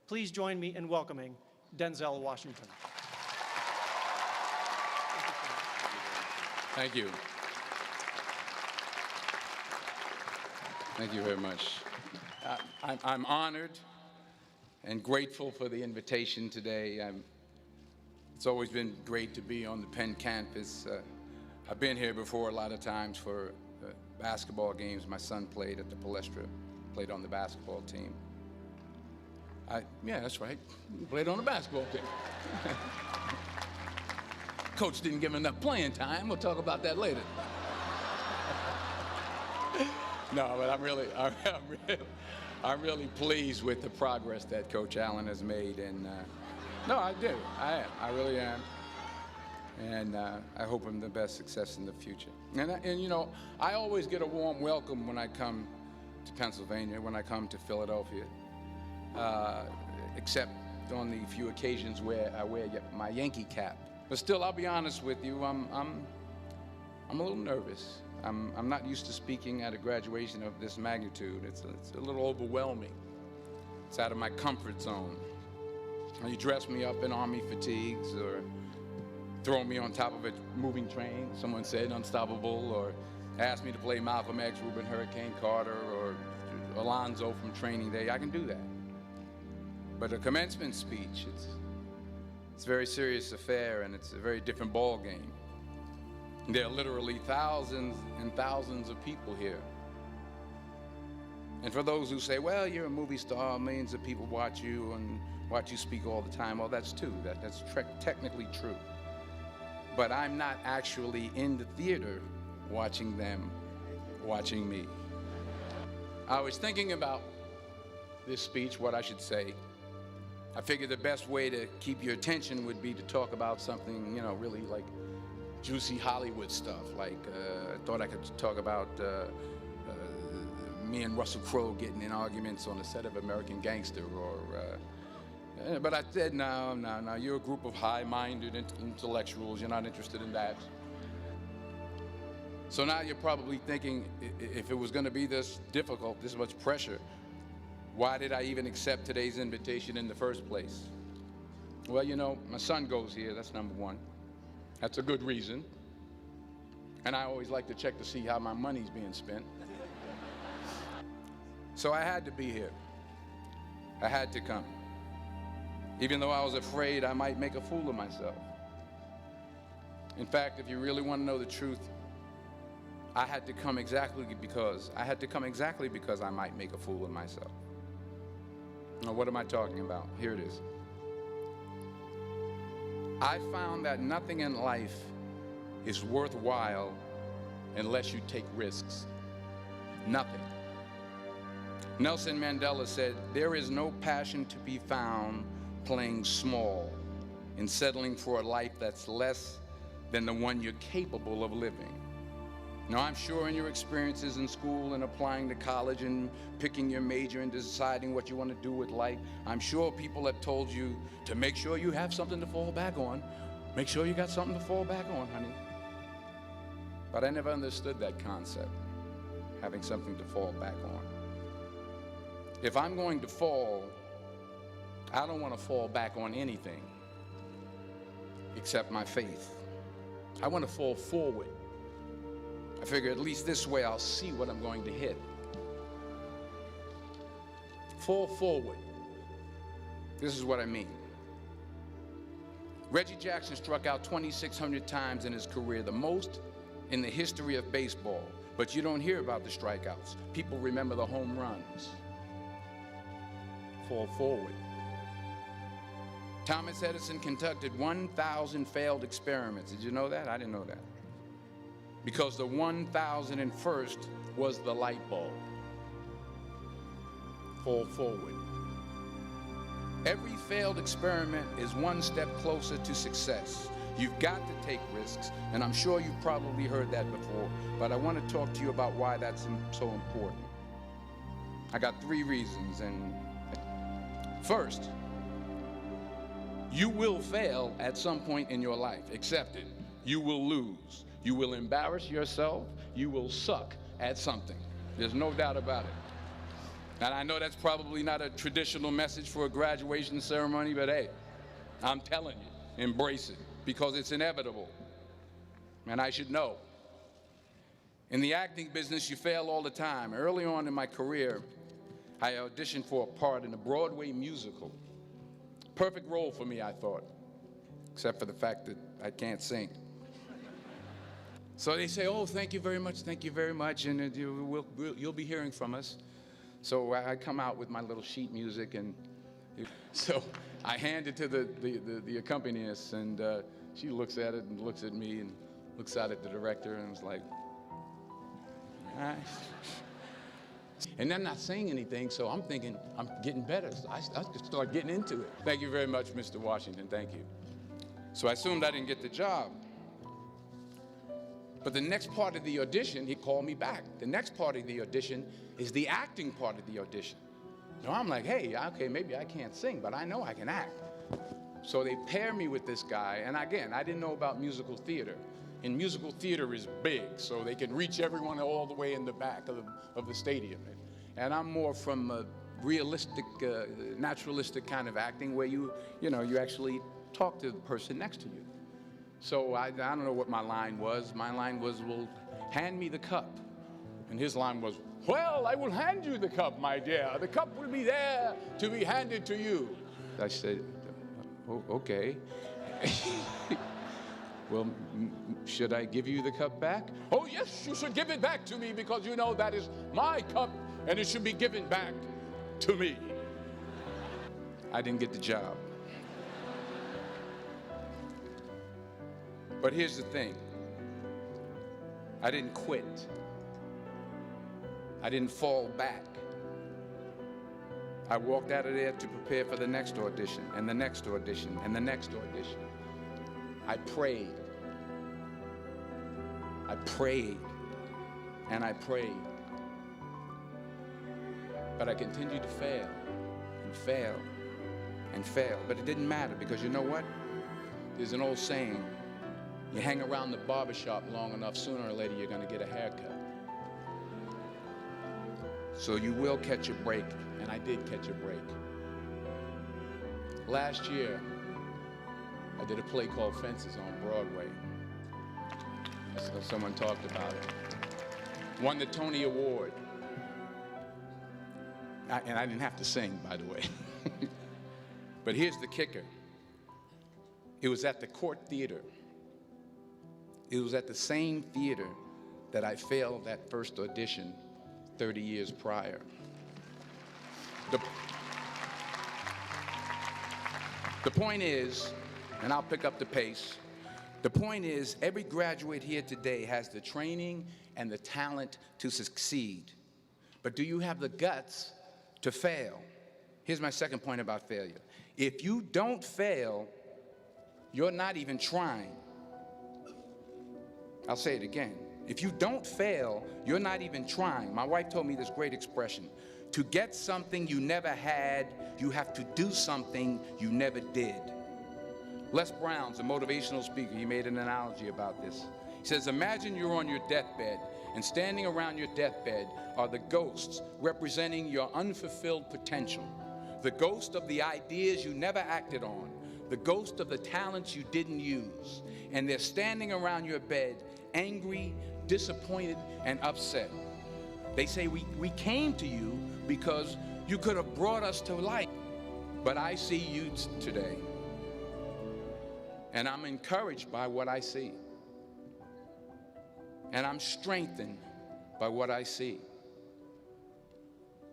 Please join me in welcoming Denzel Washington. Thank you. Thank you very much. I'm honored and grateful for the invitation today. It's always been great to be on the Penn campus. I've been here before a lot of times for basketball games. My son played at the Palestra, played on the basketball team. Yeah, that's right. He played on the basketball team. Coach didn't give him enough playing time. We'll talk about that later. No, but I'm really pleased with the progress that Coach Allen has made, and no, I do. I am. I really am, and I hope him the best success in the future. And you know, I always get a warm welcome when I come to Pennsylvania, when I come to Philadelphia, except on the few occasions where I wear my Yankee cap. But still, I'll be honest with you, I'm a little nervous. I'm not used to speaking at a graduation of this magnitude. It's a little overwhelming. It's out of my comfort zone. You dress me up in army fatigues or throw me on top of a moving train, someone said unstoppable, or ask me to play Malcolm X, Reuben Hurricane Carter, or Alonzo from Training Day. I can do that. But a commencement speech, it's a very serious affair, and it's a very different ball game. There are literally thousands and thousands of people here. And for those who say, well, you're a movie star, millions of people watch you and watch you speak all the time, well, that's true. That's technically true. But I'm not actually in the theater watching them, watching me. I was thinking about this speech, what I should say. I figured the best way to keep your attention would be to talk about something, you know, really like juicy Hollywood stuff. Like, I thought I could talk about me and Russell Crowe getting in arguments on the set of American Gangster, or, but I said, no, you're a group of high-minded intellectuals, you're not interested in that. So now you're probably thinking, if it was gonna be this difficult, this much pressure, why did I even accept today's invitation in the first place? Well, you know, my son goes here, that's number one. That's a good reason. And I always like to check to see how my money's being spent. So I had to be here. I had to come. Even though I was afraid I might make a fool of myself. In fact, if you really want to know the truth, I had to come exactly because I might make a fool of myself. Now, what am I talking about? Here it is. I found that nothing in life is worthwhile unless you take risks. Nothing. Nelson Mandela said, there is no passion to be found playing small and settling for a life that's less than the one you're capable of living. Now, I'm sure in your experiences in school and applying to college and picking your major and deciding what you want to do with life, I'm sure people have told you to make sure you have something to fall back on. Make sure you got something to fall back on, honey. But I never understood that concept, having something to fall back on. If I'm going to fall, I don't want to fall back on anything except my faith. I want to fall forward. I figure at least this way I'll see what I'm going to hit. Fall forward. This is what I mean. Reggie Jackson struck out 2,600 times in his career, the most in the history of baseball. But you don't hear about the strikeouts. People remember the home runs. Fall forward. Thomas Edison conducted 1,000 failed experiments. Did you know that? I didn't know that. Because the 1,001st was the light bulb. Fall forward. Every failed experiment is one step closer to success. You've got to take risks, and I'm sure you've probably heard that before, but I want to talk to you about why that's so important. I got 3 reasons, and first, you will fail at some point in your life. Accept it. You will lose. You will embarrass yourself. You will suck at something. There's no doubt about it. And I know that's probably not a traditional message for a graduation ceremony, but hey, I'm telling you, embrace it, because it's inevitable. And I should know. In the acting business, you fail all the time. Early on in my career, I auditioned for a part in a Broadway musical. Perfect role for me, I thought, except for the fact that I can't sing. So they say, oh, thank you very much, and you'll be hearing from us. So I come out with my little sheet music, and so I hand it to the accompanist, and she looks at it and looks at me and looks out at the director and was like, all right. And I'm not saying anything, so I'm thinking I'm getting better. So I just start getting into it. Thank you very much, Mr. Washington, thank you. So I assumed I didn't get the job. But the next part of the audition, he called me back. The next part of the audition is the acting part of the audition. So I'm like, hey, okay, maybe I can't sing, but I know I can act. So they pair me with this guy, and again, I didn't know about musical theater. And musical theater is big, so they can reach everyone all the way in the back of the stadium. And I'm more from a realistic, naturalistic kind of acting where you actually talk to the person next to you. So I don't know what my line was. My line was, well, hand me the cup. And his line was, well, I will hand you the cup, my dear. The cup will be there to be handed to you. I said, oh, okay. Well, should I give you the cup back? Oh, yes, you should give it back to me, because you know that is my cup and it should be given back to me. I didn't get the job. But here's the thing. I didn't quit. I didn't fall back. I walked out of there to prepare for the next audition, and the next audition, and the next audition. I prayed. I prayed, and I prayed. But I continued to fail, and fail, and fail. But it didn't matter, because you know what? There's an old saying, you hang around the barbershop long enough, sooner or later you're going to get a haircut. So you will catch a break, and I did catch a break. Last year, I did a play called Fences on Broadway. So someone talked about it. Won the Tony Award. And I didn't have to sing, by the way. But here's the kicker. It was at the Court Theater. It was at the same theater that I failed that first audition 30 years prior. The point is, and I'll pick up the pace, the point is, every graduate here today has the training and the talent to succeed. But do you have the guts to fail? Here's my second point about failure. If you don't fail, you're not even trying. I'll say it again. If you don't fail, you're not even trying. My wife told me this great expression. To get something you never had, you have to do something you never did. Les Brown's a motivational speaker. He made an analogy about this. He says, imagine you're on your deathbed, and standing around your deathbed are the ghosts representing your unfulfilled potential. The ghost of the ideas you never acted on. The ghost of the talents you didn't use. And they're standing around your bed, angry, disappointed, and upset. They say, we came to you because you could have brought us to life. But I see you today. And I'm encouraged by what I see. And I'm strengthened by what I see.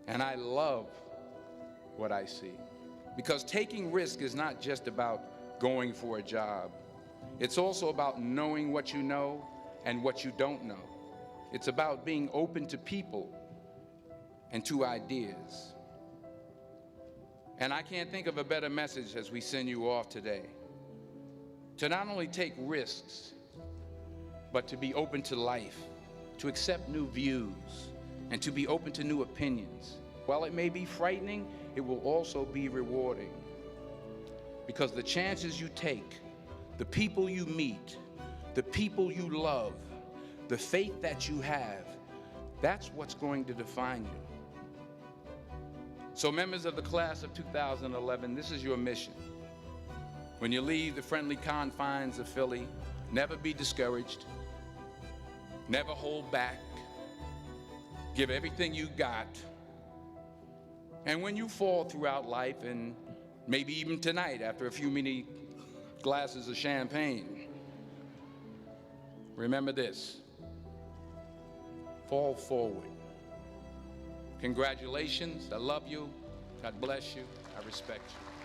And I love what I see. Because taking risk is not just about going for a job. It's also about knowing what you know and what you don't know. It's about being open to people and to ideas. And I can't think of a better message as we send you off today. To not only take risks, but to be open to life, to accept new views, and to be open to new opinions. While it may be frightening, it will also be rewarding. Because the chances you take, the people you meet, the people you love, the faith that you have, that's what's going to define you. So members of the class of 2011, this is your mission. When you leave the friendly confines of Philly, never be discouraged, never hold back, give everything you got. And when you fall throughout life, and maybe even tonight after a few many glasses of champagne, remember this: fall forward. Congratulations, I love you, God bless you, I respect you.